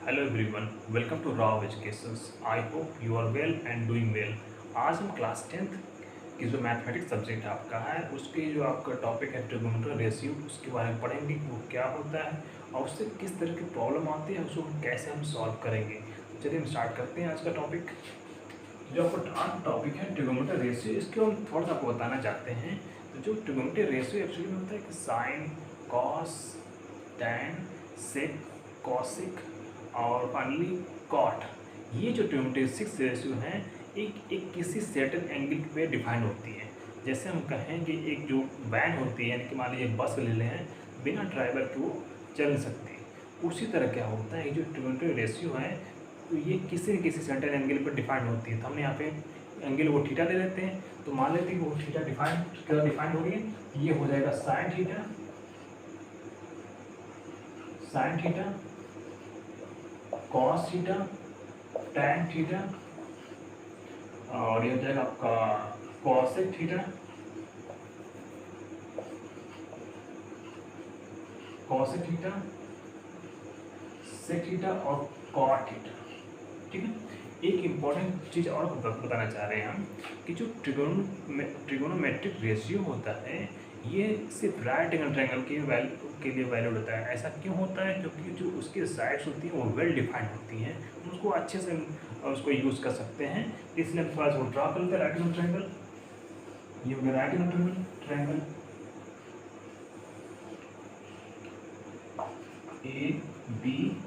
Hello everyone, welcome to Rao educations. I hope you are well and doing well. आज हम class 10th की जो mathematics subject आपका है उसके जो आपका टॉपिक है ट्रिगोनोमेट्री रेशियो, उसके बारे में पढ़ेंगे कि वो क्या होता है और उससे किस तरह की प्रॉब्लम आती है, उसको कैसे हम सॉल्व करेंगे। तो चलिए हम स्टार्ट करते हैं आज का टॉपिक। जो आपका टॉपिक है ट्रिगोनोमेट्री रेशियो, इसको हम थोड़ा सा आपको बताना चाहते हैं। तो जो ट्रिगोनोमेट्री रेशियो एक्चुअली में होता है कि साइन, कॉस, टैन, सेक, कॉसिक और फाइनली कॉट, ये जो 26 रेशियो हैं एक किसी सर्टेन एंगल पे डिफाइन होती है। जैसे हम कहें कि एक जो वैन होती है, यानी कि मान लीजिए बस ले लें हैं, बिना ड्राइवर के वो चल नहीं सकती। उसी तरह क्या होता है, जो 26 रेशियो है तो ये किसी न किसी सर्टेन एंगल पर डिफाइन होती है। तो हमने यहाँ पे एंगल वो थीटा ले लेते हैं, तो मान लेते हैं कि वो थीटा डिफाइन हो रही है, ये हो जाएगा sine theta, sine theta, cos theta, tan theta, और ये हो जाएगा आपका cosec theta, cosec theta, sec theta और कॉट थीटा। ठीक है। एक इम्पॉर्टेंट चीज़ और बताना चाह रहे हैं हम कि जो ट्रिगोनोमेट्रिक रेशियो होता है ये सिर्फ राइट एंगल ट्रायंगल के लिए वैलिड होता है। ऐसा क्यों होता है? क्योंकि जो उसकी साइड्स होती हैं वो वेल डिफाइंड होती हैं, हम उसको अच्छे से उसको यूज़ कर सकते हैं। इसलिए हम थोड़ा सा ड्रा कर लेते हैं राइट एंगल ट्रायंगल। ये हो गया right angle triangle A B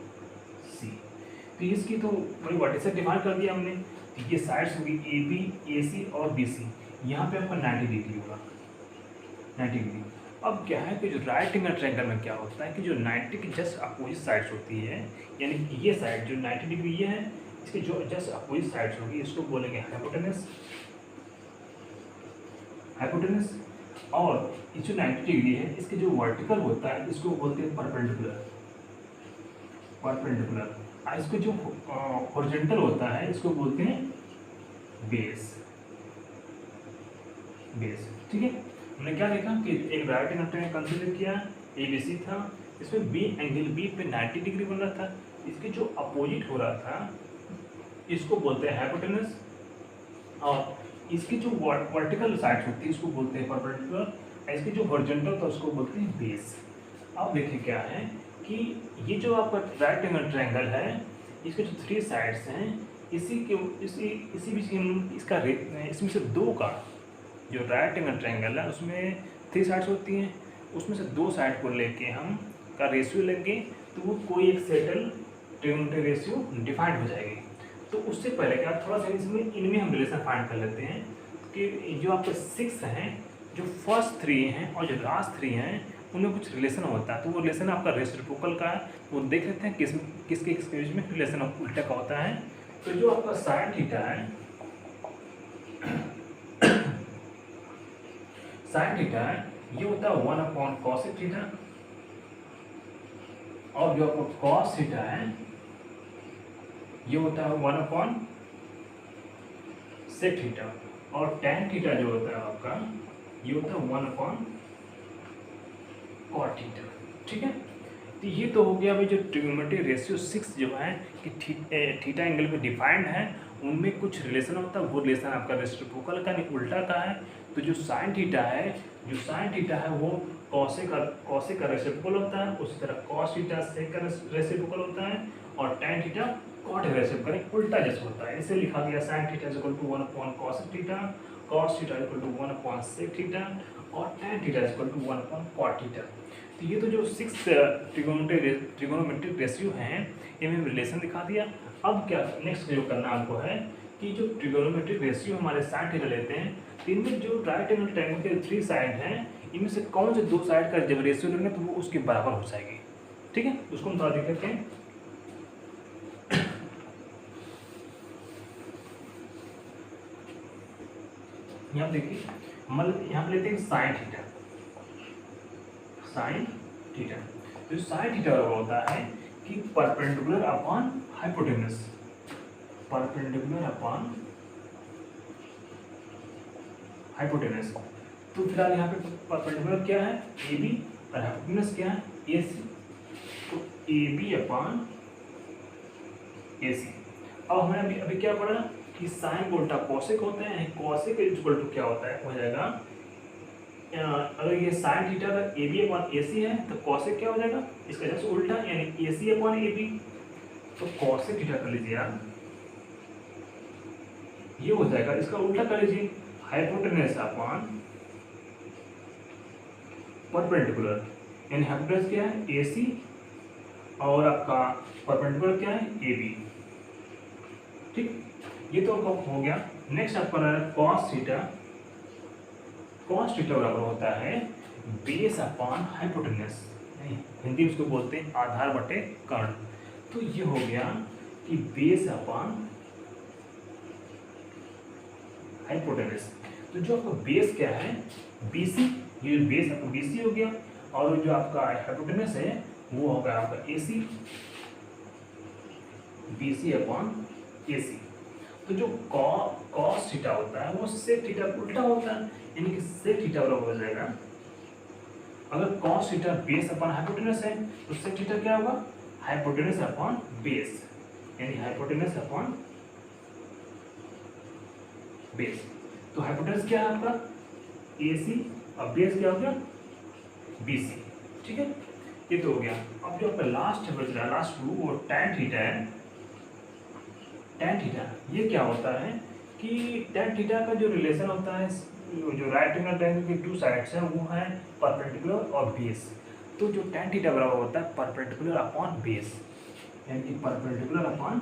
C. तो इसकी तो बड़ी वर्टिसेस डिफाइन कर दिया हमने। तो ये साइड्स होगी ए बी, ए सी और बी सी। यहाँ पे आपका 90 डिग्री होगा, 90 डिग्री। अब क्या है कि जो राइट एंगल ट्रायंगल में क्या होता है कि जो 90 की जस्ट अपोजिट साइड्स होती है, यानी कि ये साइड जो 90 डिग्री ये है, इसके जो जस्ट अपोजिट साइड्स होगी इसको बोलेंगे हाइपोटेनस, हाइपोटेनस। और ये जो 90 डिग्री है इसके जो वर्टिकल होता है इसको बोलते हैं परपेंडिकुलर, परपेंडिकुलर। इसको जो हॉरिजॉन्टल होता है इसको बोलते हैं बेस, बेस। ठीक है। हमने क्या देखा कि एक राइट एंगल ट्रायंगल कंसीडर किया, ए बी सी था, इसमें बी एंगल बी पे 90 डिग्री बन रहा था, इसके जो अपोजिट हो रहा था इसको बोलते हैं हाइपोटेनस, और इसकी जो वर्टिकल साइड्स होती है इसको बोलते हैं परपेंडिकुलर, इसकी जो हॉरिजॉन्टल था उसको बोलते हैं बेस। अब देखिए क्या है कि ये जो आपका राइट एंगल ट्रायंगल है इसके जो 3 साइड्स हैं इसी बीच इसका इसमें से 2 का जो राइट एंगल ट्रायंगल है उसमें 3 साइड्स होती हैं, उसमें से 2 साइड को लेके हम का रेशियो लेंगे तो वो कोई एक सेटल ट्रिगोनोमेट्रिक रेशियो डिफाइंड हो जाएगी। तो उससे पहले क्या थोड़ा सा इनमें हम रिलेशन फाइंड कर लेते हैं कि जो आपके 6 हैं, जो फर्स्ट 3 हैं और जो लास्ट 3 हैं उनमें कुछ रिलेशन होता है। तो वो रिलेशन आपका रेसिप्रोकल का है, वो देख लेते हैं किसके बीच में रिलेशन उल्टा का होता है। तो जो आपका साइन थीटा है, साइन थीटा है ये होता है 1/cos थीटा, और जो आपका cos थीटा है ये होता है 1/sec थीटा, और tan थीटा जो होता है आपका ये होता है 1/cot थीटा। ठीक है। तो ये तो हो गया भाई जो ट्रिगोनोमेट्रिक रेशियो 6 जो है कि थीटा एंगल में डिफाइंड है, उनमें कुछ रिलेशन होता है, वो रिलेशन आपका रेसिप्रोकल का नहीं उल्टा का है। तो जो साइन थीटा है, जो साइन थीटा है वो कॉसेक का रेसिप्रोकल होता है, उसी तरह कॉस थीटा सेक का रेसिप्रोकल होता है, और टैन थीटा कॉट का रेसिप्रोकल उल्टा जैसे होता है। इसे लिखा गया sine theta is equal to 1/cos theta, cos theta is equal to 1/sec theta, और tan theta is equal to 1/cot theta. तो ये तो जो 6 ट्रिगोनोमेट्रिक रेशियो हैं इनमें हम रिलेशन दिखा दिया। अब क्या नेक्स्ट जो करना हमको है कि जो ट्रिगोनोमेट्रिक रेशियो हमारे साइन थीटा लेते हैं, तो इनमें जो राइट एंगल ट्रायंगल के 3 साइड हैं इनमें से कौन से 2 साइड का जब रेशियो लेंगे तो वो उसके बराबर हो जाएगी। ठीक है, उसको हम थोड़ा देख लेते हैं। यहाँ देखिए मतलब यहाँ पे लेते हैं साइन थीटा, साइन थीटा। तो साइन थीटा होता है कि perpendicular upon hypotenuse, perpendicular upon hypotenuse. तो फिलहाल यहाँ पे परपेंडिकुलर क्या है ए बी और हाइपोटेनस क्या है ए सी। तो ए बी अपॉन AC। अब हमने अभी अभी क्या पढ़ा कि साइन उल्टा कॉसेक होता है, कॉसेक इक्वल टू क्या होता है, हो जाएगा अगर ये साइन थीटा का AB अपॉन AC है तो कॉसेक क्या हो जाएगा, इसका जस्ट उल्टा यानी AC अपॉन AB। तो कॉसेक थीटा कर लीजिए आप, ये हो जाएगा, इसका उल्टा कर लीजिए हाइपोटेनस अपॉन परपेंडिकुलर, यानी हाइपोटेनस क्या है AC और आपका परपेंडिकुलर क्या है AB। ठीक, ये तो आपका हो गया। नेक्स्ट आपका रहा है कॉस थीटा। कॉस थीटा बराबर होता है बेस अपॉन हाइपोटेनस, हिंदी में उसको बोलते हैं आधार बटे कर्ण। तो ये हो गया कि बेस अपॉन हाइपोटेनस। तो जो आपका बेस क्या है BC, ये बेस आपका BC हो गया, और जो आपका हाइपोटेनस है वो होगा आपका AC, BC अपॉन AC। तो जो कॉस थीटा होता है वो सेक थीटा उल्टा होता है, यानी कि सेक थीटा बराबर हो जाएगा, अगर cos theta base upon hypotenuse है तो सेक थीटा क्या होगा हाइपोटेनस अपॉन बेस, यानी हाइपोटेनस अपॉन बेस। तो हाइपोटेनस क्या है आपका AC और बेस क्या हो गया BC। ठीक है, ये तो हो गया। अब जो आपका लास्ट बच रहा है लास्ट टू वो tan थीटा है। tan थीटा ये क्या होता है कि tan थीटा का जो रिलेशन होता है जो राइट एंगल ट्रायंगल के टू साइड्स हैं वो है परपेंडिकुलर और बेस। तो जो tan थीटा बराबर होता है परपेंडिकुलर अपॉन बेस, यानी कि परपेंडिकुलर अपॉन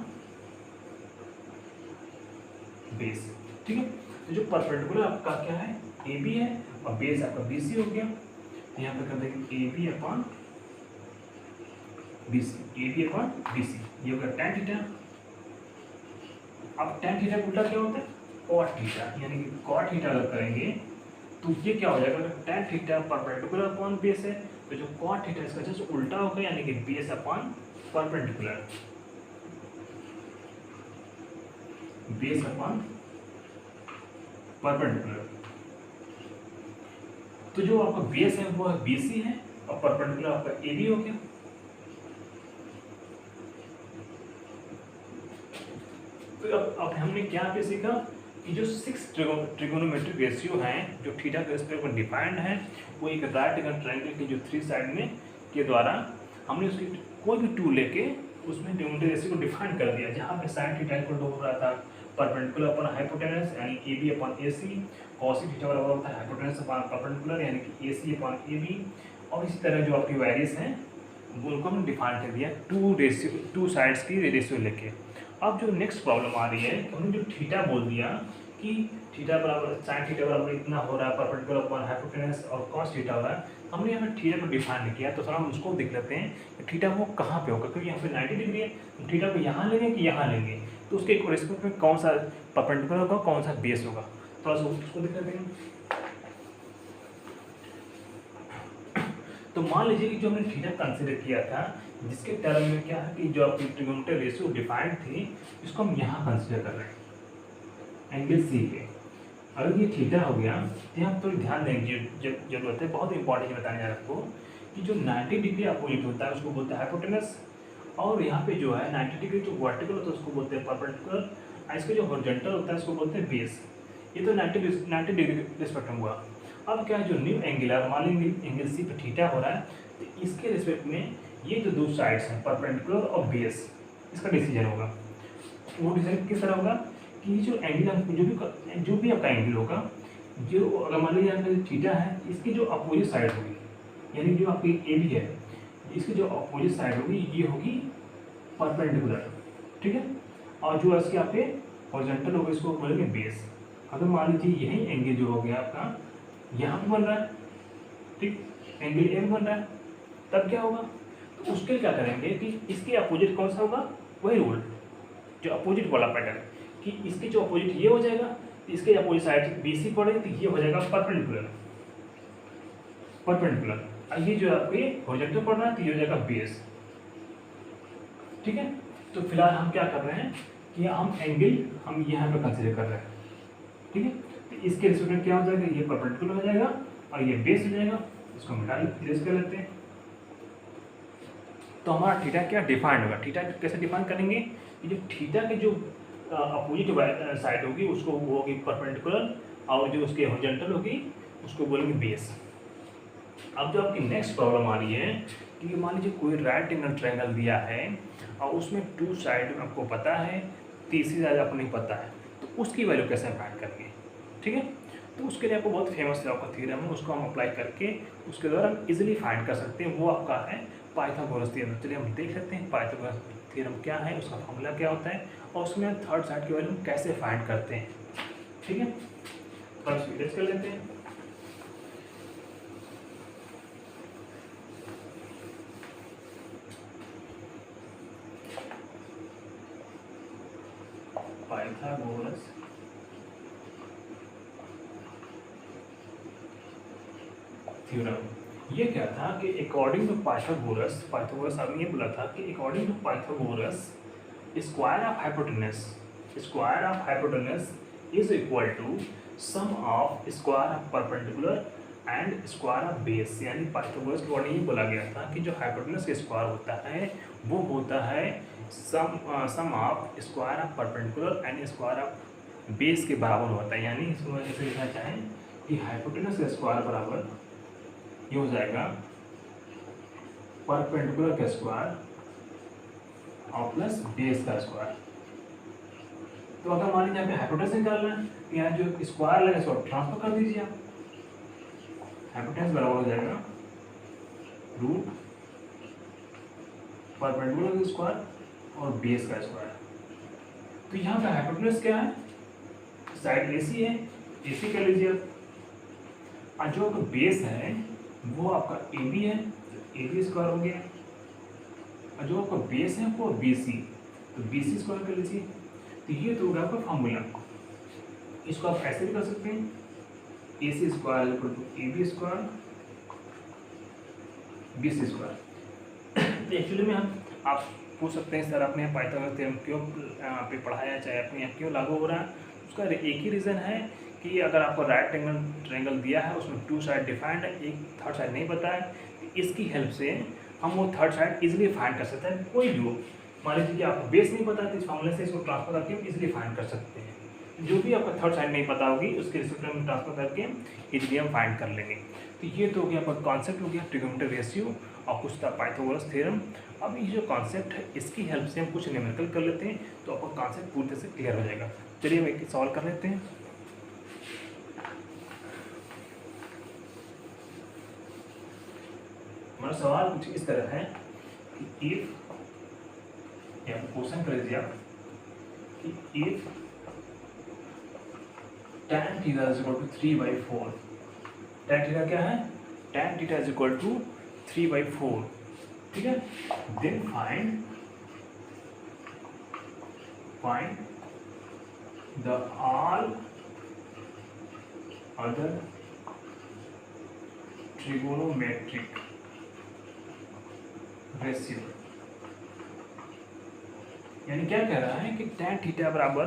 बेस। ठीक है, तो जो परपेंडिकुलर आपका क्या है AB है और बेस आपका BC हो गया। तो यहाँ पे कर देंगे AB अपॉन BC, ये हो गया tan थीटा। अब tan थीटा उल्टा क्या होता है cot थीटा, यानी कि cot थीटा अगर करेंगे तो ये क्या हो जाएगा, अगर tan theta perpendicular upon base है तो जो cot थीटा इसका जस्ट उल्टा होगा, यानी कि base upon perpendicular, base upon perpendicular. तो जो आपका बेस है वो BC है और परपेंडिकुलर आपका AB हो गया। तो अब हमने क्या पे सीखा कि जो 6 ट्रिगोनोमेट्रिक रेशियो हैं जो थीटा के रेस्पेक्ट में डिफाइंड है, वो एक राइट एंगल ट्रायंगल के जो 3 साइड में के द्वारा हमने उसकी कोई भी टू लेके उसमें ट्रिगोनोमेट्रिक रेशियो को डिफाइन कर दिया, जहाँ पे साइन थीटा इक्वल टू हो रहा था परपेंडिकुलर अपॉन हाइपोटेनस यानी AB upon AC, cos theta बराबर होता है हाइपोटेनस अपॉन परपेंडिकुलर यानी कि AC अपॉन AB। और इसी तरह जो आपकी वैरियस हैं उनको हमने डिफाइन कर दिया टू साइड्स की रेशियो लेके। अब जो नेक्स्ट प्रॉब्लम आ रही है, हमने जो थीटा बोल दिया कि थीटा बराबर साइन थीटा बराबर इतना हो रहा है परपेंडिकुलर अपॉन हाइपोटेनस और कॉस थीटा हो रहा है, हमने यहाँ पे थीटा को डिफाइन नहीं किया। तो थोड़ा हम उसको देख लेते हैं कि थीटा वो कहाँ पे होगा, क्योंकि यहाँ पे 90 डिग्री है, तो थीटा को यहाँ लेंगे कि यहाँ लेंगे, तो उसके रिस्पेक्ट में कौन सा परपेंडिकुलर होगा कौन सा बेस होगा, थोड़ा सा उसको देख लेते हैं। तो मान लीजिए कि जो हमने थीटा कंसीडर किया था जिसके टर्म में क्या है कि जो आपकी ट्रिगोनोमेट्रिक रेशियो डिफाइंड थी इसको हम यहाँ कंसीडर कर रहे हैं एंगल C पे। अगर ये थीटा हो गया तो यहाँ थोड़ी ध्यान देने की जरूरत है, बहुत इंपॉर्टेंट बताने जा रहा है आपको कि जो 90 डिग्री अपोजिट होता है उसको बोलते हैं हाइपोटेनस, और यहाँ पे जो है 90 डिग्री जो वर्टिकल होता है उसको बोलते हैं परपेंडिकुलर, इसका जो हॉरिजॉन्टल होता है उसको बोलते हैं बेस। ये तो 90 डिग्री रिस्पेक्ट में हुआ। अब क्या है जो न्यू एंगल है, मान लीजिए एंगल C पे थीटा हो रहा है, तो इसके रिस्पेक्ट में ये जो दो साइड्स हैं परपेंडिकुलर और बेस, इसका डिसीजन होगा। वो डिसीजन किस तरह होगा कि जो एंगल हम जो भी आपका एंगल होगा, जो अगर मान लीजिए आपका थीटा है इसकी जो अपोजिट साइड होगी, यानी जो आपकी AB है इसकी जो अपोजिट साइड होगी ये होगी परपेंडिकुलर, ठीक है, और जो इसके आपके हॉरिजॉन्टल होगा इसको बोलेंगे बेस। अगर मान लीजिए यही एंगल जो हो गया आपका यहाँ पे बन रहा है, ठीक, एंगल A बन रहा है, तब क्या होगा, तो उसके लिए क्या करेंगे कि इसके अपोजिट कौन सा होगा, वही रूल जो अपोजिट वाला पैटर्न कि इसके जो अपोजिट ये हो जाएगा, तो इसके अपोजिट साइड BC पड़ेगी तो ये हो जाएगा परपेंडिकुलर, और ये जो आपके हॉरिजॉन्टल पड़ रहा है तो ये हो जाएगा बेस। ठीक है, तो फिलहाल हम क्या कर रहे हैं कि हम एंगल हम यहाँ पे कंसीडर कर रहे हैं, ठीक है, तो इसके रिस्पेक्ट में क्या हो जाएगा, ये परपेंडिकुलर हो जाएगा और ये बेस हो जाएगा, इसको मिटा इरेज कर लेते हैं। तो हमारा थीटा क्या डिफाइंड होगा। थीटा कैसे डिफाइन करेंगे कि जो थीटा के जो अपोजिट साइड होगी उसको वो होगी परपेंडिकुलर, और जो उसके हॉरिजॉन्टल होगी उसको बोलेंगे बेस। अब जो आपकी नेक्स्ट प्रॉब्लम आ रही है कि मान लीजिए कोई राइट एंगल ट्रायंगल दिया है और उसमें टू साइड आपको पता है, तीसरी साइड आपको नहीं पता है, तो उसकी वैल्यू कैसे फाइंड करेंगे। ठीक है, तो उसके लिए आपको बहुत फेमस है आपका थ्योरम है, उसको हम अप्लाई करके उसके द्वारा हम इजीली फाइंड कर सकते हैं। वो आपका है पाइथागोरस थ्योरम। चलिए हम देख लेते हैं पाइथागोरस थ्योरम क्या है, उसका फॉर्मूला क्या होता है और उसमें थर्ड साइड की वैल्यू कैसे फाइंड करते हैं। ठीक है, फर्स्ट विलेज कर लेते हैं। पाइथागोरस थ्योरम ये क्या था कि अकॉर्डिंग टू पाइथागोरस आपने ये बोला था कि according to Pythagoras square of hypotenuse is equal to sum of square of perpendicular and square of base. यानी पाइथागोरस के अकॉर्डिंग ये बोला गया था कि जो हाइपोटेनस का स्क्वायर होता है वो होता है sum of square of perpendicular and square of base के बराबर होता है। यानी इसको ऐसे लिखना चाहें कि हाइपोटेनस का स्क्वायर बराबर ये हो जाएगा परपेंडिकुलर का स्क्वायर और प्लस बेस का स्क्वायर। तो अगर मान लीजिए आपको हाइपोटेनस निकालना है तो यहाँ जो स्क्वायर लगे इसको ट्रांसफर कर दीजिए आप। हाइपोटेनस बराबर हो जाएगा रूट परपेंडिकुलर का स्क्वायर और बेस का स्क्वायर। तो यहाँ पे हाइपोटेनस क्या है, साइड एसी है, एसी कर लीजिए आप। और जो आपका बेस है वो आपका ए बी है, ए बी स्क्वायर हो गया। और जो आपका बेस है वो बी सी, तो बी सी स्क्वायर कर लीजिए। तो ये तो होगा आपका फॉर्मूला। इसको आप ऐसे भी कर सकते हैं, A C square equal to A B square B C square. Actually में हम आप पूछ सकते हैं सर आपने पाइथागोरस थ्योरम क्यों पे पढ़ाया, चाहे अपने यहाँ क्यों लागू हो रहा है। उसका एक ही रीज़न है कि अगर आपको राइट एंगल ट्रायंगल दिया है उसमें टू साइड डिफाइंड है, एक थर्ड साइड नहीं पता है, इसकी हेल्प से हम वो थर्ड साइड इजीली फाइंड कर सकते हैं। कोई भी हो, मान लीजिए कि आपको बेस नहीं पता है तो इस फॉर्मूले से इसको ट्रांसफर करके हम इजीली फाइंड कर सकते हैं। जो भी आपका थर्ड साइड नहीं पता होगी उसके रिस्पेक्ट में ट्रांसफर करके इजीली हम फाइंड कर लेंगे। तो ये तो हो गया आपका कॉन्सेप्ट हो गया ट्रिग्नोमेट्रिक रेशियो और कुछ था पाइथागोरस थ्योरम। अब ये जो कॉन्सेप्ट है इसकी हेल्प से हम कुछ न्यूमेरिकल कर लेते हैं तो आपका कॉन्सेप्ट पूरी तरह से क्लियर हो जाएगा। चलिए हम एक सॉल्व कर लेते हैं। हमारा सवाल कुछ इस तरह है कि इफ क्वेश्चन कर लीजिए आप कि if tan theta is equal to 3/4, tan theta क्या है, tan theta is equal to 3/4, ठीक है। Then find the all other trigonometric ratio. यानी क्या कह रहा है कि tan थीटा बराबर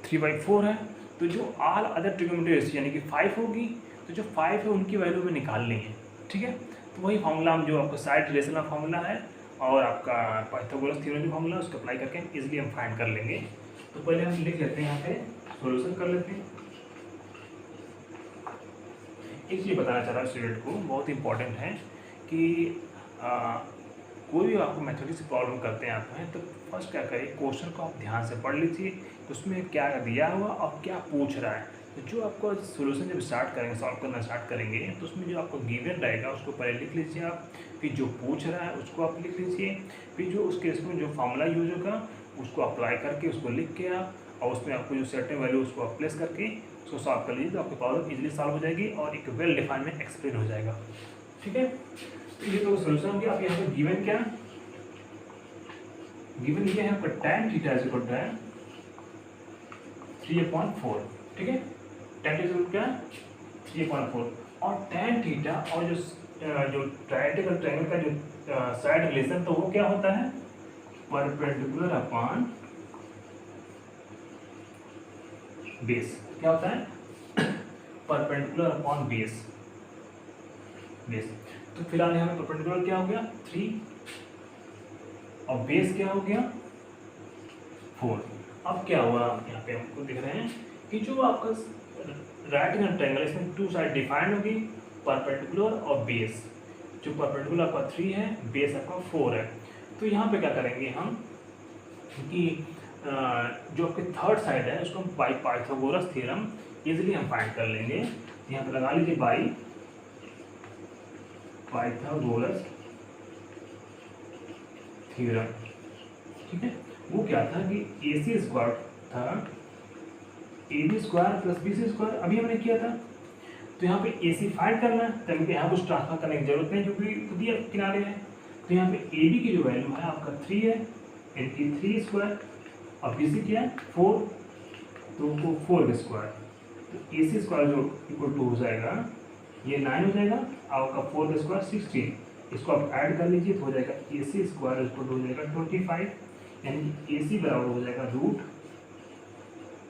3/4 है, तो जो ऑल अदर ट्रिगोनोमेट्रिक रेशियो यानी कि 5 होगी, तो जो 5 है उनकी वैल्यू में निकालनी है। ठीक है, तो वही फॉर्मूला हम जो आपका साइड रिलेशन का फॉर्मूला है और आपका पाइथागोरस थ्योरम का फॉर्मूला उसको अप्लाई करके इजीली हम फाइंड कर लेंगे। तो पहले हम लिख लेते हैं, यहाँ पे सॉल्यूशन कर लेते हैं। एक चीज़ बताना चाह रहा हूँ स्टूडेंट को, बहुत इंपॉर्टेंट है कि कोई भी आपको मैथमेटिक्स प्रॉब्लम करते हैं आप हैं तो फर्स्ट क्या करें, क्वेश्चन को आप ध्यान से पढ़ लीजिए कि उसमें क्या दिया हुआ और क्या पूछ रहा है। तो जो आपको सोल्यूशन जब स्टार्ट करेंगे, सॉल्व करना स्टार्ट करेंगे, तो उसमें जो आपको गिवन रहेगा उसको पहले लिख लीजिए आप, फिर जो पूछ रहा है उसको आप लिख लीजिए, फिर जो उसके इसमें जो फॉर्मूला यूज होगा उसको अप्लाई करके उसको लिख के आप, और उसमें आपको जो सर्टेन वैल्यू उसको आप प्लेस करके उसको सॉल्व कर लीजिए, तो आपकी प्रॉब्लम इजीली सॉल्व हो जाएगी और एक वेल डिफाइंड में एक्सप्लेन हो जाएगा। ठीक है, तो ये तो सोल्यूशन हो गया। अब यहाँ पर गिवन क्या, गिवन ये है आपका tan theta is equal to 3/4। ठीक है, tan इज इक्वल क्या 3/4, और tan थीटा और जो ट्रायंगल का जो साइड रिलेशन तो वो क्या होता है, परपेंडिकुलर अपॉन बेस। क्या होता है, परपेंडिकुलर अपॉन बेस। तो फिलहाल यहाँ पे परपेंडिकुलर क्या हो गया 3, और बेस क्या हो गया 4। अब क्या हुआ यहाँ पे हमको दिख रहे हैं कि जो आपका राइट एंगल ट्रायंगल इसमें टू साइड डिफाइंड होगी, परपेंडिकुलर और बेस। जो परपेंडिकुलर आपका 3 है, बेस आपका 4 है। तो यहाँ पे क्या करेंगे हम कि जो आपके थर्ड साइड है उसको हम बाई पाइथागोरस थ्योरम इजीली हम फाइंड कर लेंगे। यहाँ पे लगा लीजिए बाई पाइथागोरस थ्योरम, ठीक है। वो क्या था कि AC स्क्वायर था AB square plus BC square, अभी हमने किया था। तो यहाँ पे AC फाइंड करना है, तो यहाँ कुछ ट्रांसफर करने की जरूरत नहीं क्योंकि खुद ही किनारे है। तो यहाँ पे AB की जो वैल्यू है आपका 3 है, यानी 3 स्क्वायर, और BC क्या है 4, तो 4 स्क्वायर। तो AC स्क्वायर जो इक्वल टू हो जाएगा ये 9 हो जाएगा, आपका 4 स्क्वायर 16। इसको आप ऐड कर लीजिए तो हो जाएगा AC स्क्वायर इक्वल टू हो जाएगा 25, यानी कि AC बराबर हो जाएगा रूट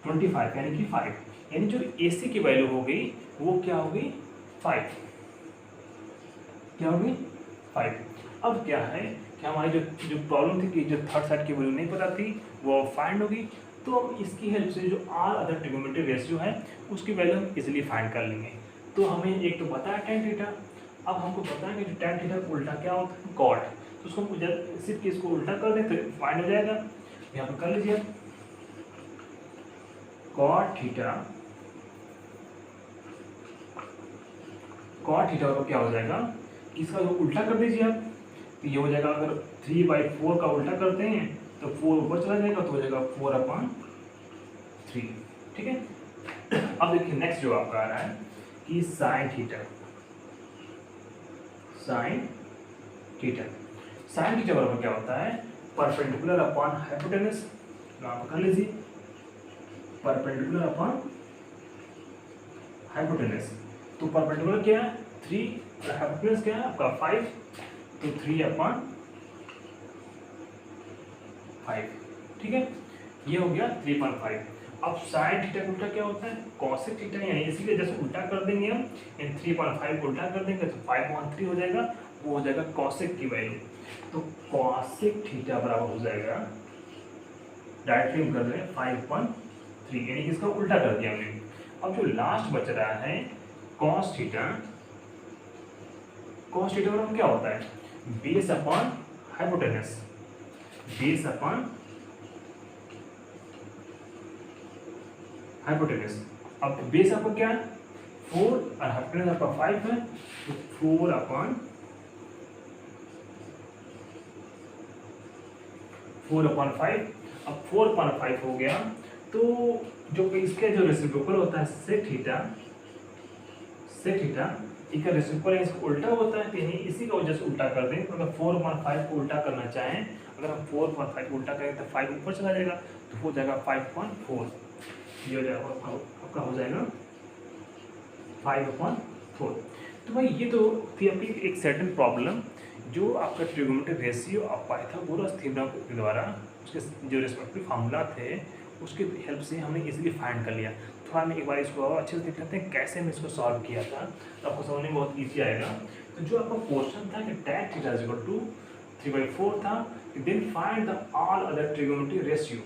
25 यानी कि 5। यानी जो AC की वैल्यू हो गई वो क्या होगी 5, क्या होगी 5। अब क्या है कि हमारी जो प्रॉब्लम थी कि जो थर्ड साइड की वैल्यू नहीं पता थी वो फाइंड होगी। तो हम इसकी हेल्प से जो आल अदर ट्रिग्नोमेट्री रेशियो है उसकी वैल्यू हम इजीली फाइंड कर लेंगे। तो हमें एक तो पता है tan थीटा, अब हमको पता है कि जो tan थीटा का उल्टा क्या होता है cot, तो उसको हम जब सिर्फ इसको उल्टा कर दें तो फाइंड हो जाएगा। यहाँ पर कर लीजिए cot थीटा का क्या हो जाएगा, इसका जो उल्टा कर दीजिए आप, तो ये हो जाएगा अगर 3/4 का उल्टा करते हैं तो 4 ऊपर चला जाएगा तो हो जाएगा 4/3, ठीक है। अब देखिए नेक्स्ट जो आपका आ रहा है कि साइन थीटा बराबर क्या होता है परपेंडिकुलर अपॉन हाइपोटेनस। आप कर लीजिए परपेंडिकुलर अपॉन हाइपोटेनस। तो परपेंडिकुलर क्या है 3 और हाइपोटेनस क्या है आपका 5, तो 3/5, ठीक है। ये हो गया 3/5। अब साइन थीटा का उल्टा क्या होता है कॉसेक थीटा, यानी इसीलिए जैसे उल्टा कर देंगे हम, यानी 3/5 उल्टा कर देंगे तो 5/3 हो जाएगा, वो हो जाएगा कॉसेक की वैल्यू। तो कॉसेक थीटा बराबर हो जाएगा, डायरेक्टली हम कर रहे हैं 5/3, यानी इसका उल्टा कर दिया हमने। अब जो लास्ट बच रहा है कॉस थीटा बराबर क्या होता है base upon hypotenuse, base upon hypotenuse. अब बेस आपका क्या है 4 और हाइपोटेनस आपका 5 है, तो 4/5 अब 4/5 हो गया। तो जो इसके जो रेसिप्रोकल होता है सेक थीटा इसका रेसिप्रोकल है इसका उल्टा होता है, यानी इसी का वजह से उल्टा कर दें। तो अगर 4/5 को उल्टा करना चाहें, अगर हम 4/5 उल्टा करें तो 5 ऊपर चला जाएगा तो हो जाएगा 5/4, ये हो जाएगा आपका हो जाएगा 5/4। तो भाई ये तो थी आपकी एक सर्टेन प्रॉब्लम जो आपका ट्रिग्नोमेट्रिक रेशियो और पाइथागोरस थ्योरम के द्वारा उसके जो रिस्पेक्टिव फार्मूला थे उसके हेल्प से हमने इजीली फाइंड कर लिया। थोड़ा हम एक बार इसको और अच्छे से देख लेते हैं कैसे हमने इसको सॉल्व किया था, तो आपको समझने में बहुत ईजी आएगा। तो जो आपका क्वेश्चन था कि tan theta is equal to 3/4 था, then find the all other trigonometric ratio.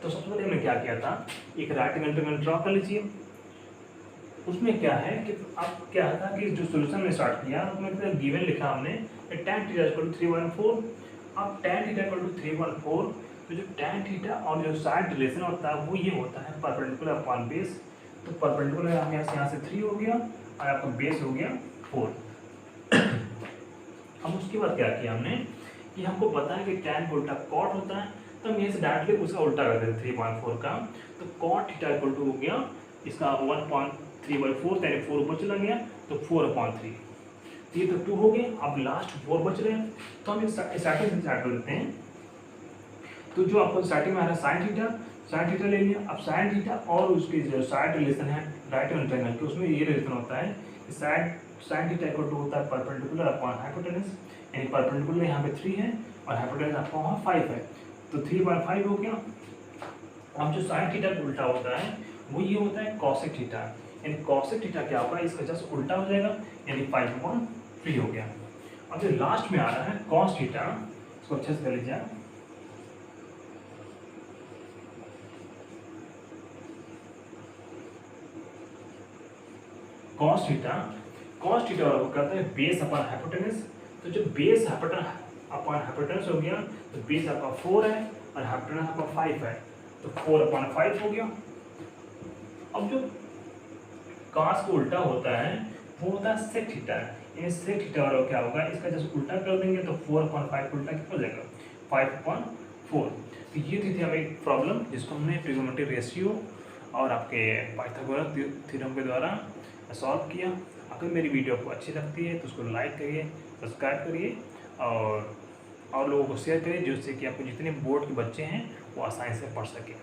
तो सबसे पहले हमने क्या किया था एक राइट एंगल ट्रायंगल ड्रॉ कर लीजिए। उसमें क्या है कि अब क्या था कि जो सॉल्यूशन में स्टार्ट किया उसमें गिवन लिखा हमने tan theta is equal to 3/4। अब tan थीटा इक्वल टू 3/4, तो जो tan थीटा और जो साइड रिलेशन होता है वो ये होता है परपेंडिकुलर अपॉन बेस। तो परपेंडिकुलर यहाँ से 3 हो गया और आपका बेस हो गया 4। अब उसके बाद क्या किया हमने कि हमको पता है कि tan का उल्टा cot होता है, तो हम यहाँ से डायरेक्टली उसका उल्टा कर देते 3/4 का। तो cot थीटा इक्वल टू हो गया इसका 1/3/4, यानी 4 ऊपर चला गया तो 4/3। ये तो 2 हो गए। अब लास्ट 4 बच रहे हैं, तो हम स्टार्टिंग से स्टार्ट कर देते हैं। तो जो आपको स्टार्टिंग में आ रहा है साइन थीटा ले लिया। अब साइन थीटा और उसके जो साइड रिलेशन है राइट एंगल ट्रायंगल के उसमें ये रिलेशन होता है कि साइन थीटा इक्वल टू होता है परपेंडिकुलर अपॉन हाइपोटेनस, यानी परपेंडिकुलर यहाँ पे 3 है और हाइपोटेनस आपका वहाँ 5 है, तो 3/5 हो गया। अब जो साइन थीटा का उल्टा होता है वो ये होता है कॉसेक थीटा, यानी कॉसेक थीटा क्या होगा इसका जस्ट उल्टा हो जाएगा, यानी 5/3 हो गया। अब जो लास्ट में आ रहा है कॉस थीटा इसको अच्छे से कर लीजिए आप। कॉस थीटा बराबर करता है बेस अपॉन हाइपोटेनस। तो जो बेस अपॉन हाइपोटेनस हो गया, तो बेस आपका 4 है और हाइपोटेनस आपका 5 है, तो 4/5 हो गया। अब जो कॉस को उल्टा होता है वो होता है सेक थीटा। ये सेक थीटा बराबर क्या होगा, इसका जब उल्टा कर देंगे तो 4/5 उल्टा क्या हो जाएगा, 5/4। तो ये थी हमें प्रॉब्लम जिसको हमने ट्रिग्नोमेट्रिक रेशियो और आपके पाइथागोरस थ्योरम के द्वारा सॉल्व किया। अगर मेरी वीडियो आपको अच्छी लगती है तो उसको लाइक करिए, सब्सक्राइब करिए और लोगों को शेयर करिए, जिससे कि आपको जितने बोर्ड के बच्चे हैं वो आसानी से पढ़ सकें।